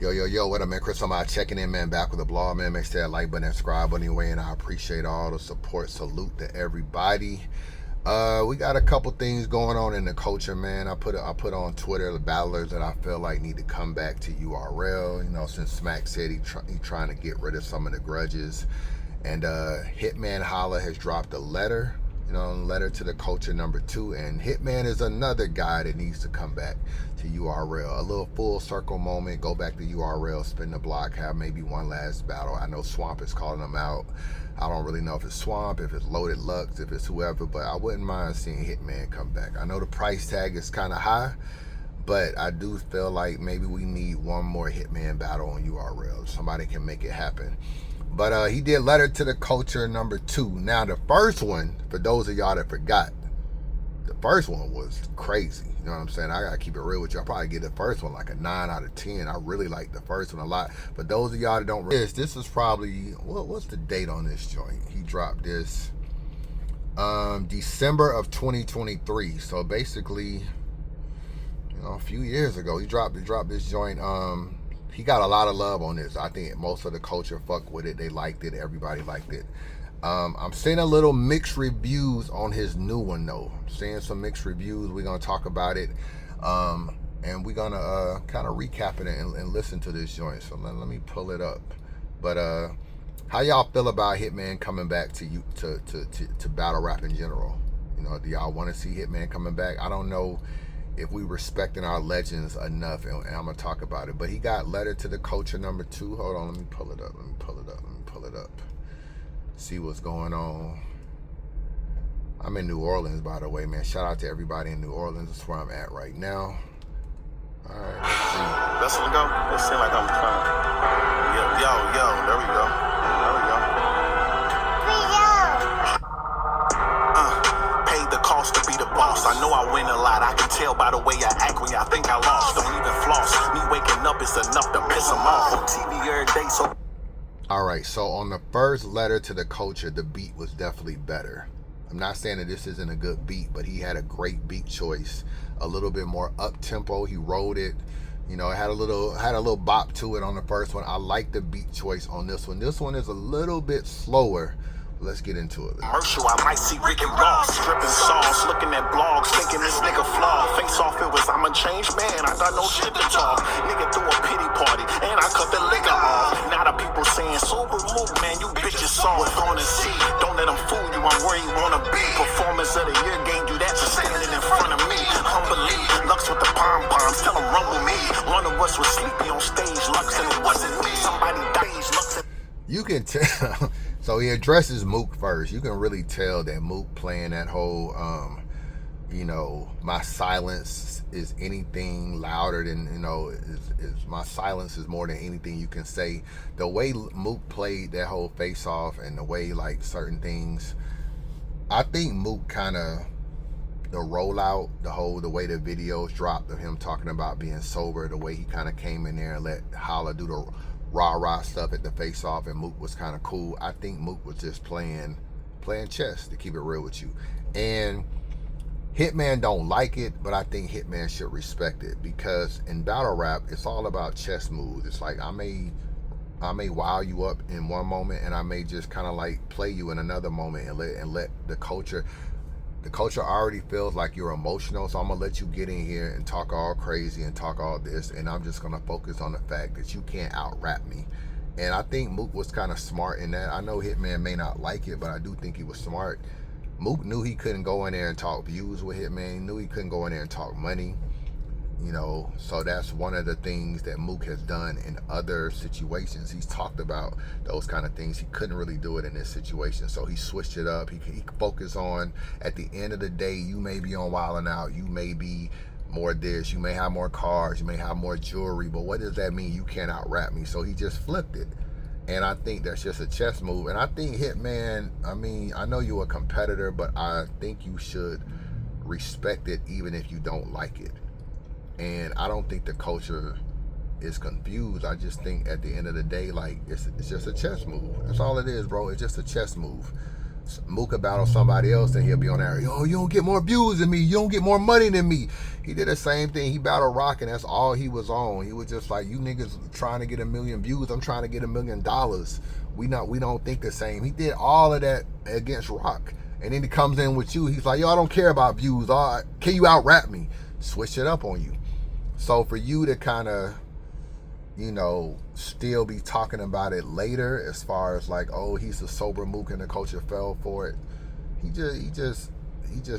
Yo, what up, man? Chris, I'm out checking in, man. Back with the blog, man. Make sure that like button and subscribe button anyway, and I appreciate all the support. Salute to everybody. We got a couple things going on in the culture, man. I put on Twitter the battlers that I feel like need to come back to URL. You know, since Smack said he trying to get rid of some of the grudges, and Hitman Holla has dropped a letter. You know, letter to the culture #2, and Hitman is another guy that needs to come back to URL. A little full circle moment, go back to URL, spin the block, have maybe one last battle. I know Swamp is calling them out. I don't really know if it's Swamp, if it's Loaded Lux, if it's whoever, but I wouldn't mind seeing Hitman come back. I know the price tag is kind of high, but I do feel like maybe we need one more Hitman battle on URL. Somebody can make it happen. But he did letter to the culture #2. Now the first one, for those of y'all that forgot, the first one was crazy. You know what I'm saying? I gotta keep it real with you. I'll probably give the first one like a 9 out of 10. I really like the first one a lot. But those of y'all that don't realize, this is probably, what's the date on this joint? He dropped this December of 2023. So basically, you know, a few years ago, he dropped this joint. He got a lot of love on this. I think most of the culture fucked with it. They liked it. Everybody liked it. I'm seeing a little mixed reviews on his new one though. I'm seeing some mixed reviews. We're gonna talk about it, and we're gonna kind of recap it and listen to this joint. So let me pull it up. But how y'all feel about Hitman coming back to battle rap in general? You know, do y'all want to see Hitman coming back? I don't know if we respecting our legends enough, and I'm gonna talk about it. But he got letter to the culture #2. Hold on, let me pull it up. See what's going on. I'm in New Orleans, by the way, man. Shout out to everybody in New Orleans. That's where I'm at right now. All right, let's see. That's what we go. It seems like I'm trying. Yo, there we go. Paid the cost to be the boss. I know I win a lot. I can tell by the way I act when y'all think I lost. Don't even floss. Me waking up is enough to piss them off on TV every day. So. All right, so on the first letter to the culture, the beat was definitely better. I'm not saying that this isn't a good beat, but he had a great beat choice, a little bit more up tempo. He rode it, you know, it had a little bop to it on the first one. I like the beat choice on this one. This one is a little bit slower. Let's get into it. Commercial, I might see Rick and Ross stripping sauce, looking at blogs, thinking this nigga flawed. Face off, it was I'm a changed man. I got no shit to talk. Nigga threw a pity party, and I cut the liquor off. Now the people saying, Sooooo Mook, man, you bitches saw it on the sea. Don't let them fool you. I'm where you wanna be. Performance of the year gained you that. You're standing in front of me. Humbly, Lux with the pom poms, tell them rumble me. One of us was sleepy on stage, Lux, and it wasn't me. Somebody died, Lux. You can tell. So he addresses Mook first. You can really tell that Mook playing that whole, you know, my silence is anything louder than, you know, is my silence is more than anything you can say. The way Mook played that whole face off and the way like certain things, I think Mook kind of, the rollout, the way the videos dropped of him talking about being sober, the way he kind of came in there and let Holla do the rah stuff at the face off, and Mook was kind of cool. I think Mook was just playing chess, to keep it real with you. And Hitman don't like it, but I think Hitman should respect it, because in battle rap it's all about chess moves. It's like I may wow you up in one moment, and I may just kind of like play you in another moment and let the culture already feels like you're emotional, so I'm gonna let you get in here and talk all crazy and talk all this, and I'm just gonna focus on the fact that you can't out rap me. And I think Mook was kind of smart in that. I know Hitman may not like it, but I do think he was smart. Mook knew he couldn't go in there and talk views with Hitman. He knew he couldn't go in there and talk money. You know, so that's one of the things that Mook has done in other situations. He's talked about those kind of things. He couldn't really do it in this situation, so he switched it up. He focused on, at the end of the day, you may be on Wild 'N Out, you may be more this, you may have more cars, you may have more jewelry, but what does that mean? You can't out rap me. So he just flipped it. And I think that's just a chess move. And I think Hitman, I mean, I know you're a competitor, but I think you should respect it even if you don't like it. And I don't think the culture is confused. I just think at the end of the day, like, it's just a chess move. That's all it is, bro. It's just a chess move. Mook could battle somebody else, and he'll be on there. Yo, you don't get more views than me. You don't get more money than me. He did the same thing. He battled Rock, and that's all he was on. He was just like, you niggas trying to get 1 million views. I'm trying to get $1 million. We don't think the same. He did all of that against Rock, and then he comes in with you. He's like, yo, I don't care about views. Can you out rap me? Switch it up on you. So for you to kind of, you know, still be talking about it later, as far as like, oh, he's a sober Mook and the culture fell for it. He just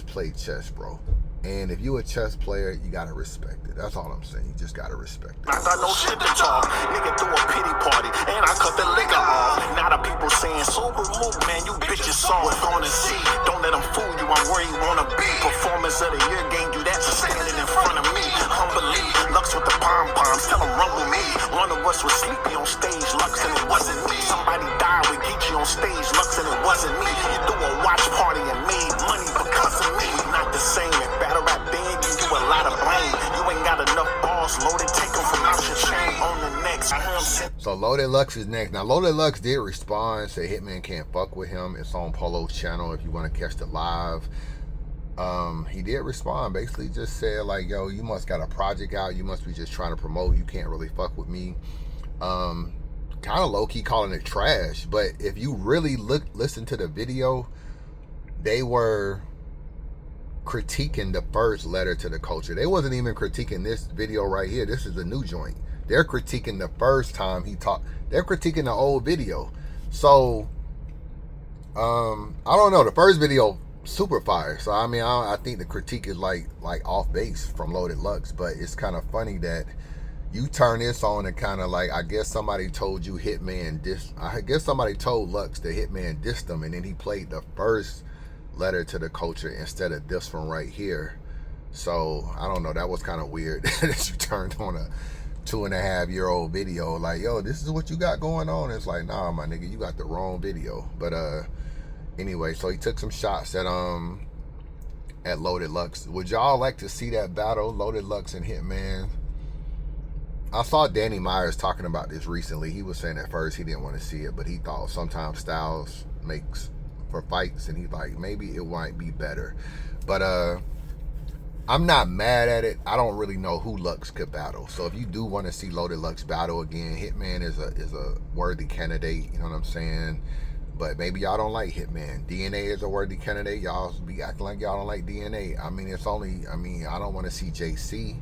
played chess, bro. And if you a chess player, you gotta respect it. That's all I'm saying. You just gotta respect it. I got no shit to talk. Nigga threw a pity party, and I cut the liquor off. Now the people saying, sober Mook, man, you bitches saw it on the sea. Don't let them fool you, I'm where you wanna be. Performance of the year gained you that to standing in front of me. Humbly, Lux with the pom-poms, tell them rumble me. One of us was sleepy on stage, Lux, and it wasn't me. Somebody died with Geechee on stage, Lux, and it wasn't me. You threw a watch party and made money because of me. Not the same. At battle rap band, you do a lot of blame. You ain't got enough balls, Loaded, take them from out your chain. On the next, so Loaded Lux is next. Now Loaded Lux did respond, say Hitman can't fuck with him. It's on Polo's channel if you want to catch the live. He did respond, basically just said like, yo, you must got a project out, you must be just trying to promote, you can't really fuck with me. Kind of low-key calling it trash, but if you really listen to the video, they were critiquing the first letter to the culture. They wasn't even critiquing this video right here. This is a new joint. They're critiquing the first time he talked. They're critiquing the old video. So I don't know, the first video super fire. So I mean, I think the critique is like off base from Loaded Lux, but it's kind of funny that you turn this on and kind of like, I guess somebody told you Hitman I guess somebody told Lux that Hitman dissed him, and then he played the first letter to the culture instead of this one right here. So I don't know, that was kind of weird that you turned on a 2.5-year-old video like, yo, this is what you got going on. It's like, nah, my nigga, you got the wrong video. But anyway, so he took some shots at Loaded Lux. Would y'all like to see that battle, Loaded Lux and Hitman? I saw Danny Myers talking about this recently. He was saying at first he didn't want to see it, but he thought sometimes styles makes for fights, and he's like, maybe it might be better. But I'm not mad at it. I don't really know who Lux could battle. So if you do want to see Loaded Lux battle again, Hitman is a worthy candidate, you know what I'm saying? But maybe y'all don't like Hitman. DNA is a worthy candidate. Y'all be acting like y'all don't like DNA. I mean, I don't want to see JC.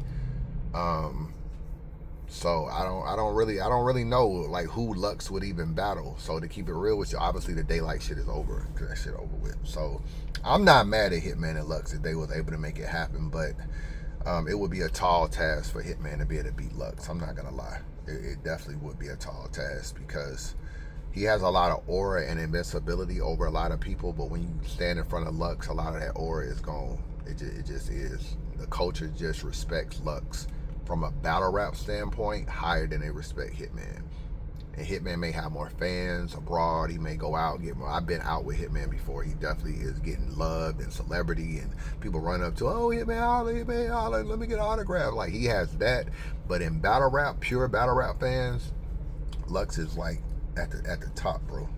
So I don't really know like who Lux would even battle. So to keep it real with you, obviously the Daylight shit is over, cause that shit over with. So I'm not mad at Hitman and Lux if they was able to make it happen, but it would be a tall task for Hitman to be able to beat Lux. I'm not gonna lie, it definitely would be a tall task because he has a lot of aura and invincibility over a lot of people. But when you stand in front of Lux, a lot of that aura is gone. It just is. The culture just respects Lux from a battle rap standpoint higher than they respect Hitman. And Hitman may have more fans abroad. He may go out and get more. I've been out with Hitman before. He definitely is getting loved and celebrity, and people run up to, oh, Hitman Holla, let me get an autograph. Like, he has that. But in battle rap, pure battle rap fans, Lux is like at the top, bro.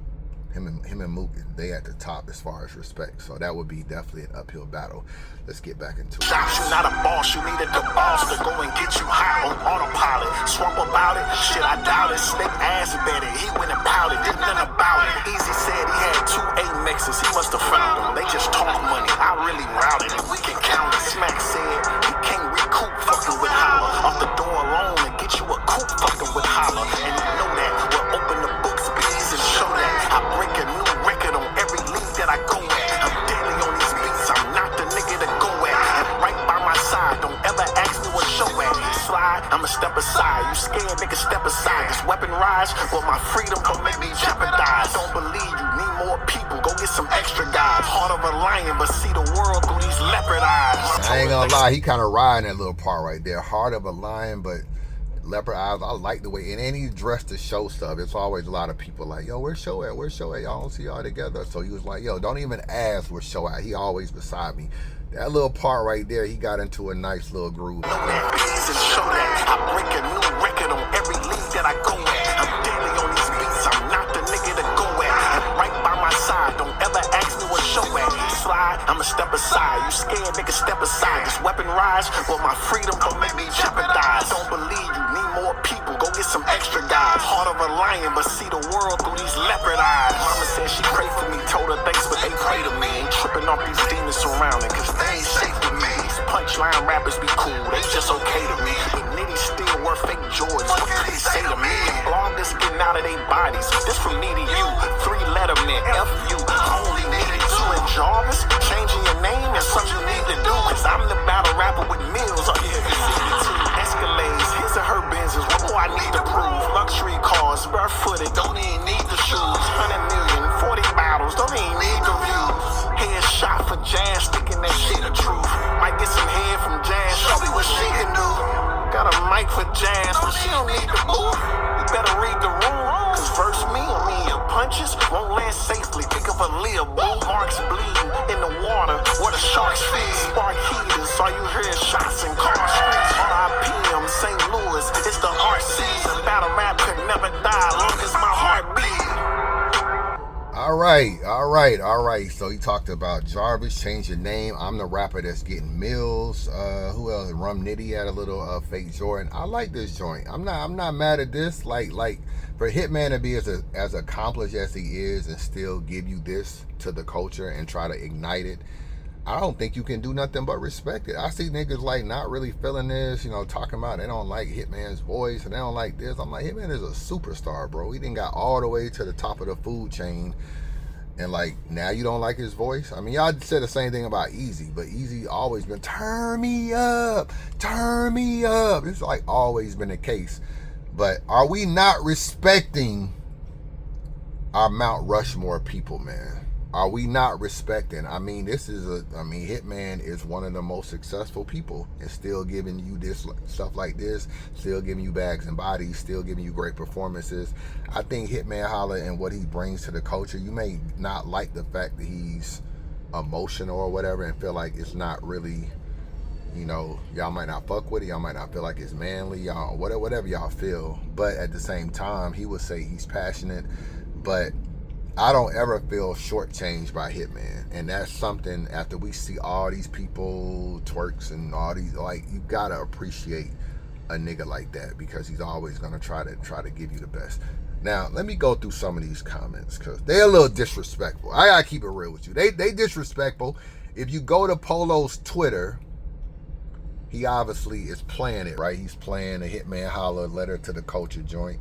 Him and Mook, they at the top as far as respect. So that would be definitely an uphill battle. Let's get back into it. You not a boss, you needed the boss to go and get you hot on autopilot. Swamp about it, shit, I doubt it. Snake ass better, he went and pouted, did nothing about it. Easy said he had 2 Amexes, he must have found them. They just talk money, I really routed it. We can count it. Smack said he can't recoup fucking with Holla. Off the door alone and get you a coupe fucking with Holla. And you know that, we'll open the books, bees, and show that. I break a new record on every league that I go at. I'm deadly on these beats, I'm not the nigga to go at. And right by my side, don't ever ask me what show at. Slide, I'ma step aside. You scared, nigga, step aside. This weapon rise, but my freedom gon' make me jeopardize. Don't believe you, need more people, go get some extra guys. Heart of a lion, but see the world through these leopard eyes. I ain't gonna lie, he kind of riding that little part right there. Heart of a lion, but leopard eyes. I like the way, and then he's dressed to show stuff. It's always a lot of people like, yo, where's show at? Where's show at? Y'all don't see y'all together. So he was like, yo, don't even ask where's show at. He always beside me. That little part right there, he got into a nice little groove. I break a new record on every league that I go at. I'm daily on these beats, I'm not the nigga to go at. And right by my side, don't ever ask me some extra guys. Heart of a lion, but see the world through these leopard eyes. Mama said she prayed for me, told her thanks, but they pray to me. Ain't tripping off these demons surrounding, cause they ain't safe to me. These punchline rappers be cool, they just okay to me. But Nitty still wear fake Jordans, what could they say to me? Bloggers getting out of their bodies, this from me to you. 3-letter men, F-U, only needed you. And Jarvis, changing your name is something you need to do. Cause I'm the battle rapper with meals, oh yeah, Escalades, his and her business, what do I need to prove? Luxury cars, barefooted, don't even need the shoes. 100 million, 40 bottles, don't even need the views. Headshot for Jazz, thinking that shit the truth. Might get some head from Jazz, show me what she can do. Got a mic for Jazz, but she don't need to move. You better read the room, cause verse me, I mean your punches won't land safely. Pick up a lid, boo. Marks bleeding in the water where the sharks feed. Spark heaters, all you hear is shots and car streets. RIP, St. Louis, it's the art season. Battle rap could never die, long as my heart bleeds. All right. So he talked about Jarvis, change your name. I'm the rapper that's getting meals. Who else? Rum Nitty had a little fake Jordan. I like this joint. I'm not mad at this. Like for Hitman to be as accomplished as he is and still give you this to the culture and try to ignite it, I don't think you can do nothing but respect it. I see niggas like not really feeling this, talking about they don't like Hitman's voice and they don't like this. I'm like, Hitman is a superstar, bro. He done got all the way to the top of the food chain. And like, now you don't like his voice? I mean, y'all said the same thing about Easy, but Easy always been, turn me up. It's like always been the case. But are we not respecting our Mount Rushmore people, man? Are we not respecting? I mean, Hitman is one of the most successful people and still giving you this stuff like this, still giving you bags and bodies, still giving you great performances. I think Hitman Holla and what he brings to the culture, you may not like the fact that he's emotional or whatever and feel like it's not really, y'all might not fuck with it, y'all might not feel like it's manly, y'all, whatever y'all feel. But at the same time, he would say he's passionate, but I don't ever feel shortchanged by Hitman, and that's something. After we see all these people twerks and all these, like, you gotta appreciate a nigga like that because he's always gonna try to give you the best. Now let me go through some of these comments because they're a little disrespectful. I gotta keep it real with you. They disrespectful. If you go to Polo's Twitter, he obviously is playing it right. He's playing a Hitman Holla letter to the culture joint.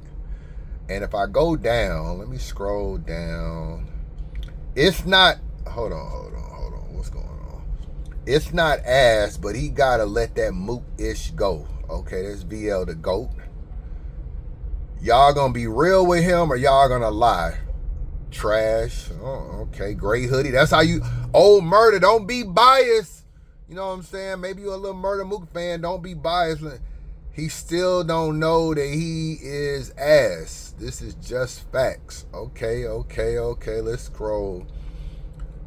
And if I go down, let me scroll down. It's not, hold on. What's going on? It's not ass, but he gotta let that Mook-ish go. Okay, that's VL the GOAT. Y'all gonna be real with him or y'all gonna lie? Trash. Oh, okay, gray hoodie. That's how you, old Murda, don't be biased. You know what I'm saying? Maybe you're a little Murda Mook fan, don't be biased. He still don't know that he is ass. This is just facts. Okay. Let's scroll.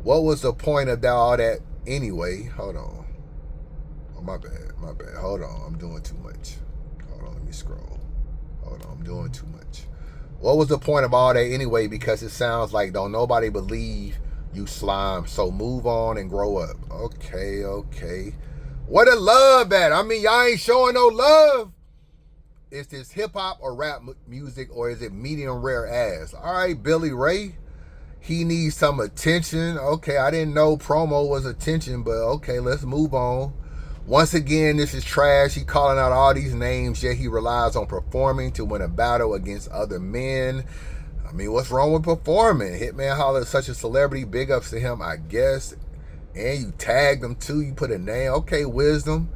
What was the point of all that anyway? Hold on. Oh, my bad. Hold on. I'm doing too much. Hold on. Let me scroll. Hold on. I'm doing too much. What was the point of all that anyway? Because it sounds like don't nobody believe you slime. So move on and grow up. Okay. Where the love at? I mean, y'all ain't showing no love. Is this hip-hop or rap music, or is it medium rare ass? All right, Billy Ray, he needs some attention. Okay, I didn't know promo was attention, but okay, let's move on. Once again, this is trash. He calling out all these names, yet he relies on performing to win a battle against other men. I mean, what's wrong with performing? Hitman Holla is such a celebrity. Big ups to him, I guess. And you tagged him too. You put a name. Okay, Wisdom.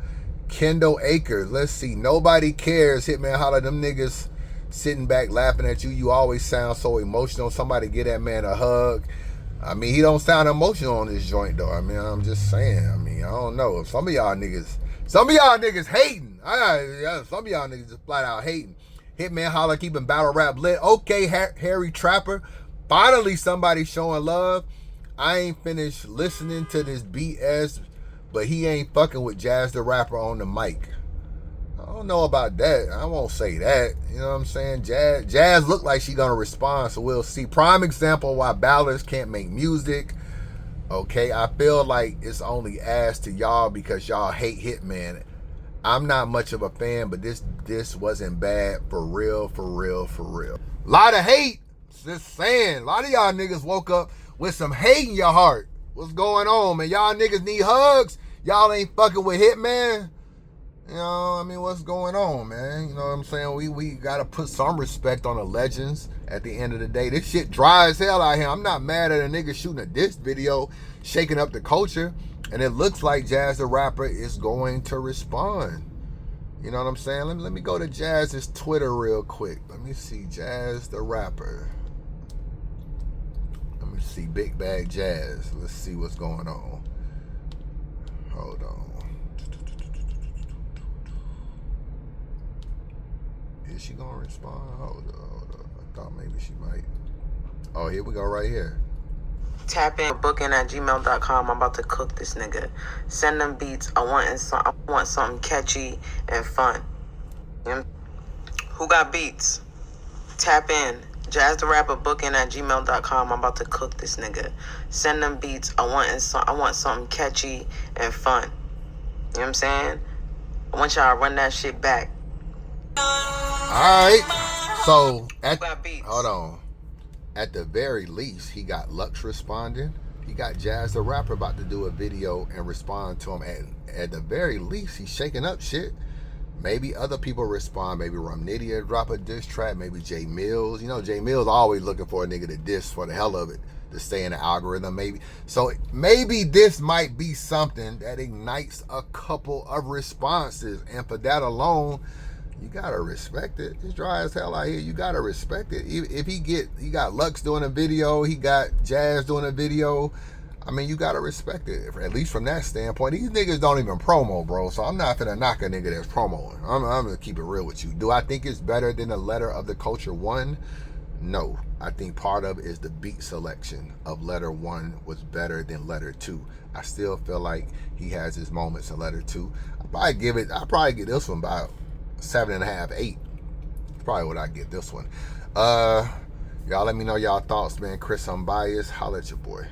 Kendall Akers. Let's see. Nobody cares. Hitman Holla. Them niggas sitting back laughing at you. You always sound so emotional. Somebody get that man a hug. I mean, he don't sound emotional on this joint though. I mean, I'm just saying. I mean, I don't know. Some of y'all niggas hating. Some of y'all niggas just flat out hating. Hitman Holla keeping battle rap lit. Okay, Harry Trapper. Finally, somebody showing love. I ain't finished listening to this BS, but he ain't fucking with Jazz the Rapper on the mic. I don't know about that. I won't say that. You know what I'm saying? Jazz look like she gonna respond, so we'll see. Prime example why ballads can't make music. Okay, I feel like it's only ass to y'all because y'all hate Hitman. I'm not much of a fan, but this wasn't bad for real, for real, for real. Lot of hate. Just saying. A lot of y'all niggas woke up with some hate in your heart. What's going on, man? Y'all niggas need hugs. Y'all ain't fucking with Hitman. You know, I mean, what's going on, man? You know what I'm saying? We gotta put some respect on the legends at the end of the day. This shit dry as hell out here. I'm not mad at a nigga shooting a diss video, shaking up the culture, and it looks like Jazz the Rapper is going to respond. You know what I'm saying? Let me go to Jazz's Twitter real quick. Let me see Jazz the Rapper. Let me see Big Bag Jazz. Let's see what's going on. Hold on. Is she gonna respond? Hold up. I thought maybe she might. Oh, here we go right here. Tap in booking@gmail.com. I'm about to cook this nigga. Send them beats. I want something catchy and fun. You know? Who got beats? Tap in. Jazz the Rapper booking@gmail.com. I'm about to cook this nigga. Send them beats. I want something catchy and fun. You know what I'm saying? I want y'all to run that shit back. Alright. So hold on. At the very least, he got Lux responding. He got Jazz the Rapper about to do a video and respond to him. At the very least, he's shaking up shit. Maybe other people respond. Maybe Rumnidia drop a diss track. Maybe Jay Mills. You know, Jay Mills always looking for a nigga to diss for the hell of it, to stay in the algorithm. Maybe. So maybe this might be something that ignites a couple of responses. And for that alone, you gotta respect it. It's dry as hell out here. You gotta respect it. If he got Lux doing a video, he got Jazz doing a video. I mean, you gotta respect it. At least from that standpoint, these niggas don't even promo, bro. So I'm not finna knock a nigga that's promoing. I'm gonna keep it real with you. Do I think it's better than the Letter of the Culture 1? No. I think part of it is the beat selection of Letter 1 was better than Letter 2. I still feel like he has his moments in Letter 2. I'll probably give this one about 7.5, 8. Probably what I get this one. Y'all let me know y'all thoughts, man. Chris Unbiased. Holla at your boy.